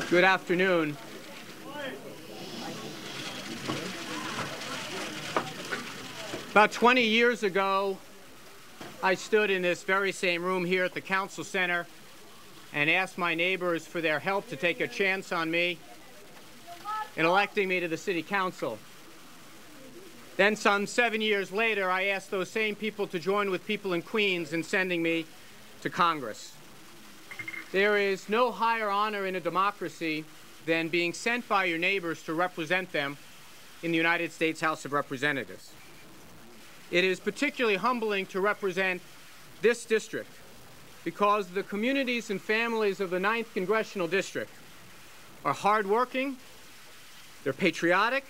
Good afternoon. About 20 years ago, I stood in this very same room here at the Council Center and asked my neighbors for their help to take a chance on me in electing me to the City Council. Then some 7 years later, I asked those same people to join with people in Queens in sending me to Congress. There is no higher honor in a democracy than being sent by your neighbors to represent them in the United States House of Representatives. It is particularly humbling to represent this district because the communities and families of the 9th Congressional District are hardworking, they're patriotic,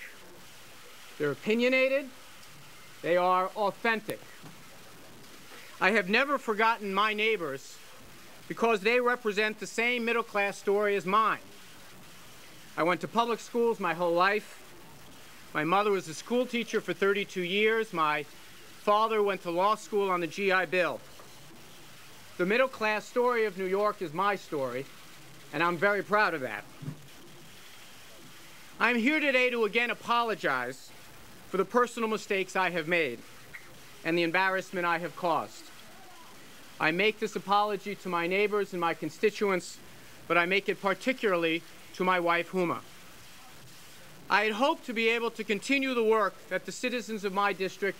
they're opinionated, they are authentic. I have never forgotten my neighbors because they represent the same middle-class story as mine. I went to public schools my whole life. My mother was a school teacher for 32 years. My father went to law school on the GI Bill. The middle-class story of New York is my story, and I'm very proud of that. I'm here today to again apologize for the personal mistakes I have made and the embarrassment I have caused. I make this apology to my neighbors and my constituents, but I make it particularly to my wife, Huma. I had hoped to be able to continue the work that the citizens of my district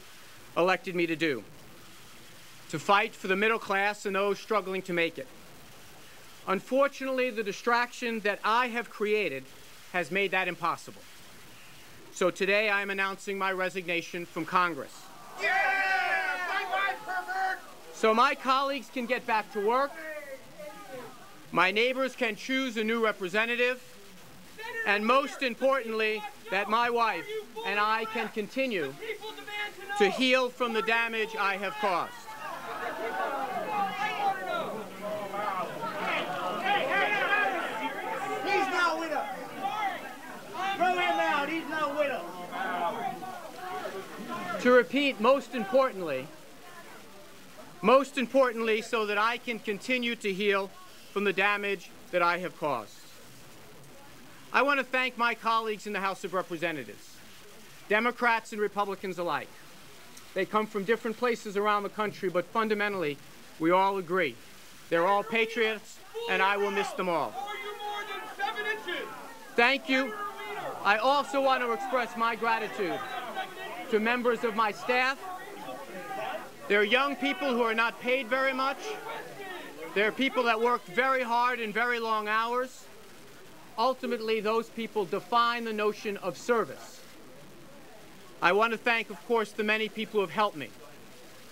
elected me to do, to fight for the middle class and those struggling to make it. Unfortunately, the distraction that I have created has made that impossible. So today I am announcing my resignation from Congress. Yeah! Bye-bye, pervert! So my colleagues can get back to work, my neighbors can choose a new representative, and most importantly, that my wife and I can continue to heal from the damage I have caused. He's not with us. Throw him out. He's not with us. To repeat, most importantly, so that I can continue to heal from the damage that I have caused. I want to thank my colleagues in the House of Representatives, Democrats and Republicans alike. They come from different places around the country, but fundamentally, we all agree. They're all patriots, and I will miss them all. Thank you. I also want to express my gratitude to members of my staff. There are young people who are not paid very much. There are people that work very hard and very long hours. Ultimately, those people define the notion of service. I want to thank, of course, the many people who have helped me,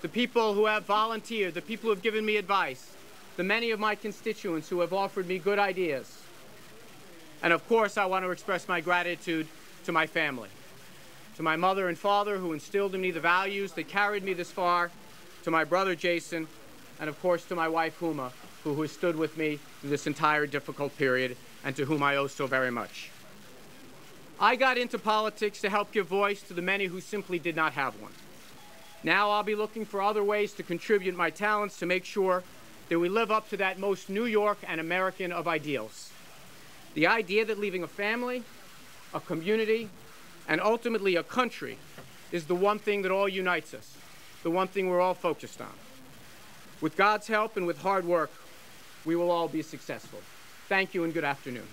the people who have volunteered, the people who have given me advice, the many of my constituents who have offered me good ideas. And of course, I want to express my gratitude to my family, to my mother and father who instilled in me the values that carried me this far, to my brother Jason, and of course to my wife Huma, who has stood with me through this entire difficult period and to whom I owe so very much. I got into politics to help give voice to the many who simply did not have one. Now I'll be looking for other ways to contribute my talents to make sure that we live up to that most New York and American of ideals. The idea that leaving a family, a community, and ultimately a country is the one thing that all unites us, the one thing we're all focused on. With God's help and with hard work, we will all be successful. Thank you and good afternoon.